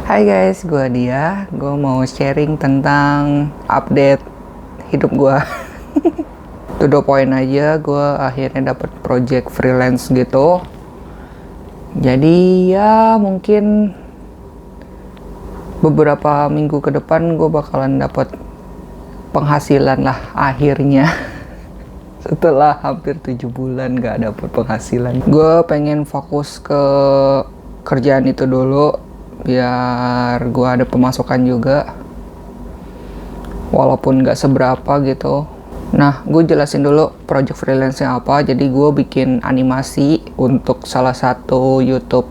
Hai guys, gue Dia. Gue mau sharing tentang update hidup gue. To the point aja, gue akhirnya dapet project freelance gitu. Jadi ya mungkin beberapa minggu ke depan gue bakalan dapet penghasilan lah akhirnya. Setelah hampir 7 bulan gak dapet penghasilan. Gue pengen fokus ke kerjaan itu dulu, biar gue ada pemasukan juga, walaupun gak seberapa gitu. Nah, gue jelasin dulu project freelance-nya apa. Jadi gue bikin animasi untuk salah satu YouTube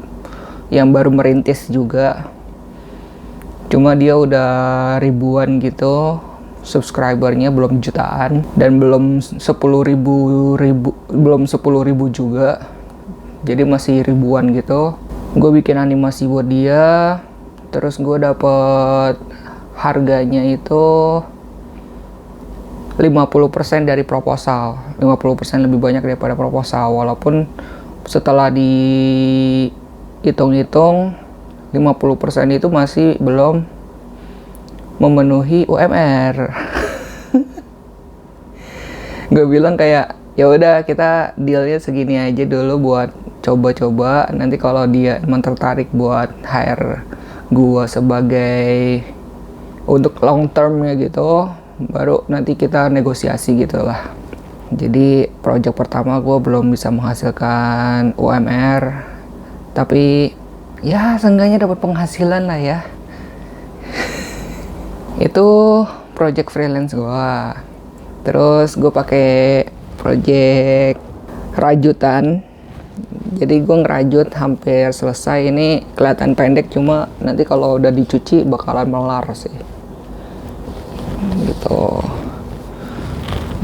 yang baru merintis juga. Cuma dia udah ribuan gitu subscribernya, belum jutaan, dan belum 10.000 juga. Jadi masih ribuan gitu. Gue bikin animasi buat dia, terus gue dapet harganya itu 50% dari proposal. 50% lebih banyak daripada proposal, walaupun setelah dihitung-hitung 50% itu masih belum memenuhi UMR. Gue bilang kayak, ya udah kita dealnya segini aja dulu buat coba-coba. Nanti kalau dia emang tertarik buat hire gue sebagai untuk long termnya gitu, baru nanti kita negosiasi gitu lah. Jadi project pertama gue belum bisa menghasilkan UMR, tapi ya seenggaknya dapat penghasilan lah ya. Itu project freelance gue. Terus gue pakai project rajutan. Jadi gue ngerajut hampir selesai. Ini kelihatan pendek, cuma nanti kalau udah dicuci bakalan melar sih. Gitu.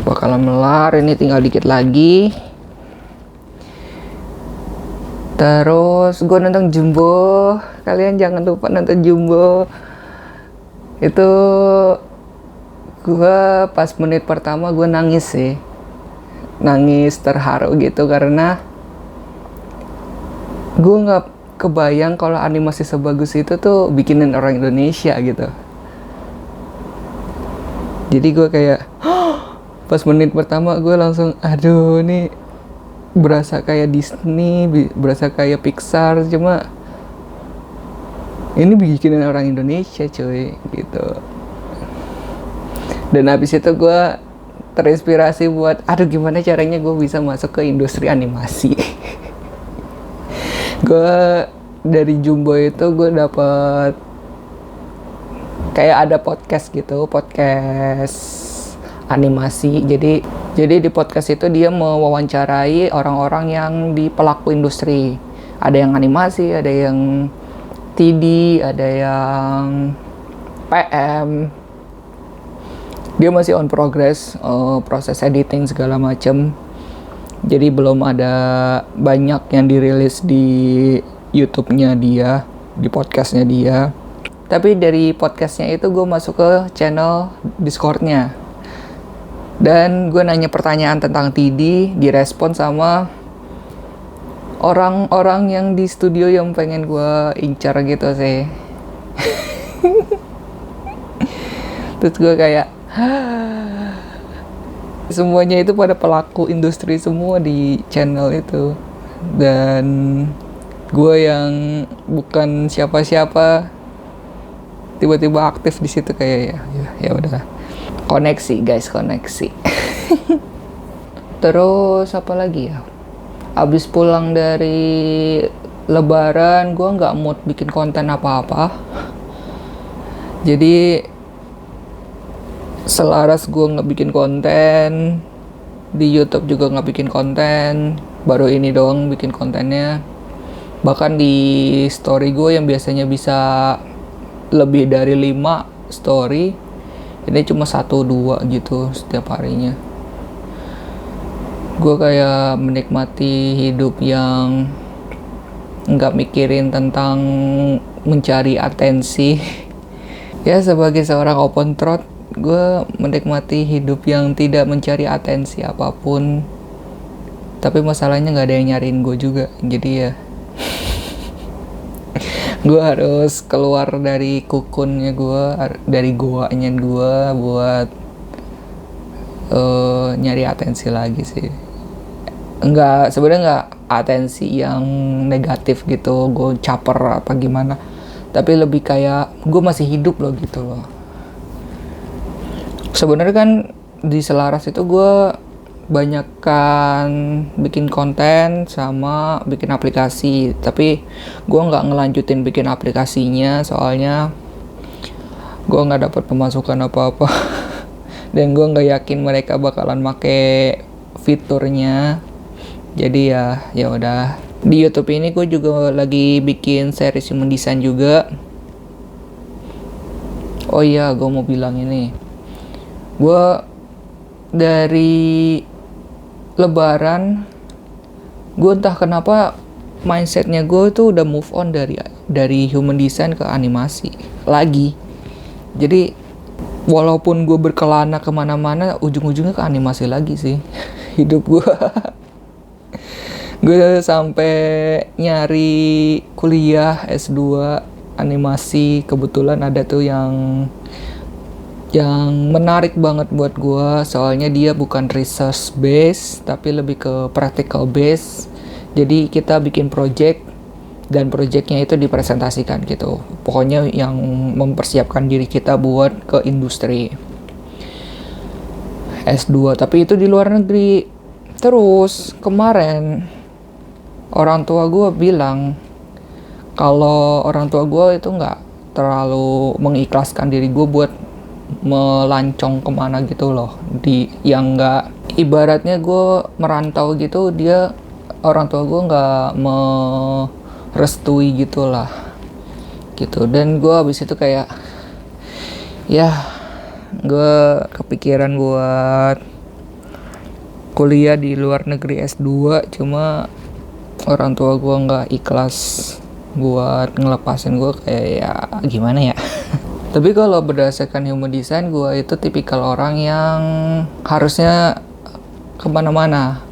Bakalan melar, ini tinggal dikit lagi. Terus gue nonton Jumbo. Kalian jangan lupa nonton Jumbo. Itu gue pas menit pertama gue nangis sih. Nangis terharu gitu, karena gue gak kebayang kalau animasi sebagus itu tuh bikinin orang Indonesia gitu. Jadi gue kayak pas menit pertama gue langsung, aduh ini berasa kayak Disney, berasa kayak Pixar, cuma ini bikinin orang Indonesia cuy gitu. Dan habis itu gue terinspirasi buat, aduh gimana caranya gue bisa masuk ke industri animasi. Gue dari Jumbo itu gue dapet kayak ada podcast gitu, podcast animasi. Jadi di podcast itu dia mewawancarai orang-orang yang di pelaku industri. Ada yang animasi, ada yang TD, ada yang PM. Dia masih on progress, proses editing segala macam. Jadi belum ada banyak yang dirilis di YouTube-nya dia, di podcast-nya dia. Tapi dari podcast-nya itu gue masuk ke channel Discord-nya. Dan gue nanya pertanyaan tentang TD, direspon sama orang-orang yang di studio yang pengen gue incar gitu sih. Terus gue kayak, semuanya itu pada pelaku industri semua di channel itu. Dan gue yang bukan siapa-siapa tiba-tiba aktif di situ, kayak ya udah. Koneksi guys, koneksi. Terus apa lagi ya? Abis pulang dari Lebaran, gue nggak mood bikin konten apa-apa. Jadi selaras gue nggak bikin konten, di YouTube juga nggak bikin konten. Baru ini doang bikin kontennya. Bahkan di story gue yang biasanya bisa lebih dari 5 story, ini cuma 1-2 gitu setiap harinya. Gue kayak menikmati hidup yang nggak mikirin tentang mencari atensi. Ya sebagai seorang open throat, gue menikmati hidup yang tidak mencari atensi apapun. Tapi masalahnya nggak ada yang nyariin gue juga. Jadi ya Gue harus keluar dari kukunnya gue, dari goanya gue buat nyari atensi lagi sih. Sebenarnya nggak atensi yang negatif gitu, gue caper apa gimana, tapi lebih kayak gue masih hidup loh gitu loh. Sebenarnya kan di Selaras itu gue banyakkan bikin konten sama bikin aplikasi, tapi gue nggak ngelanjutin bikin aplikasinya soalnya gue nggak dapat pemasukan apa-apa dan gue nggak yakin mereka bakalan make fiturnya. Jadi ya udah. Di YouTube ini gue juga lagi bikin series human design juga. Oh iya, gue mau bilang ini, gue dari Lebaran, gue entah kenapa mindsetnya gue tuh udah move on dari human design ke animasi lagi. Jadi walaupun gue berkelana kemana-mana, ujung-ujungnya ke animasi lagi sih hidup gue. Gue sampai nyari kuliah S2 animasi, kebetulan ada tuh yang menarik banget buat gue, soalnya dia bukan research base tapi lebih ke practical base. Jadi kita bikin project dan projectnya itu dipresentasikan gitu, pokoknya yang mempersiapkan diri kita buat ke industri. S2 tapi itu di luar negeri. Terus kemarin orang tua gue bilang kalau orang tua gue itu nggak terlalu mengikhlaskan diri gue buat melancong kemana gitu loh, yang nggak, ibaratnya gue merantau gitu, dia orang tua gue nggak merestui gitulah gitu. Dan gue abis itu kayak ya gue kepikiran buat kuliah di luar negeri S2, cuma orang tua gue nggak ikhlas buat ngelepasin gue, kayak ya gimana ya. Tapi kalau berdasarkan human design, gue itu tipikal orang yang harusnya kemana-mana,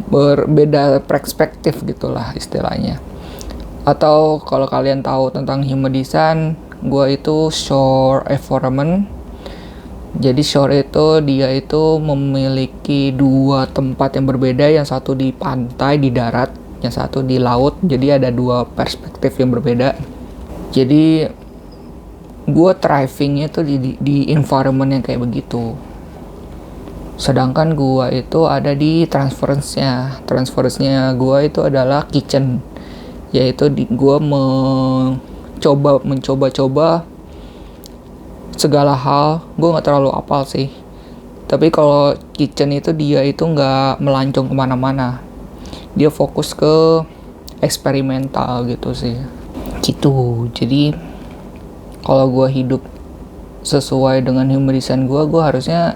berbeda perspektif gitulah istilahnya. Atau kalau kalian tahu tentang human design, gue itu shore environment. Jadi shore itu dia itu memiliki dua tempat yang berbeda, yang satu di pantai di darat, yang satu di laut. Jadi ada dua perspektif yang berbeda. Jadi gue thrivingnya itu di environment yang kayak begitu. Sedangkan gue itu ada di transference-nya gue itu adalah kitchen, yaitu gue mencoba segala hal. Gue nggak terlalu apal sih, tapi kalau kitchen itu dia itu nggak melancong kemana-mana, dia fokus ke eksperimental gitu sih gitu. Jadi kalau gue hidup sesuai dengan human design gue harusnya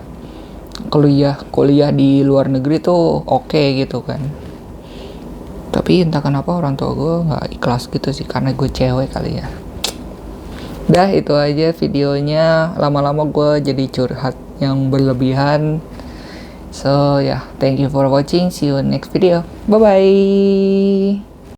kuliah di luar negeri tuh oke gitu kan. Tapi entah kenapa orang tua gue nggak ikhlas gitu sih, karena gue cewek kali ya. Dah, itu aja videonya. Lama-lama gue jadi curhat yang berlebihan. So yeah, thank you for watching. See you next video. Bye bye.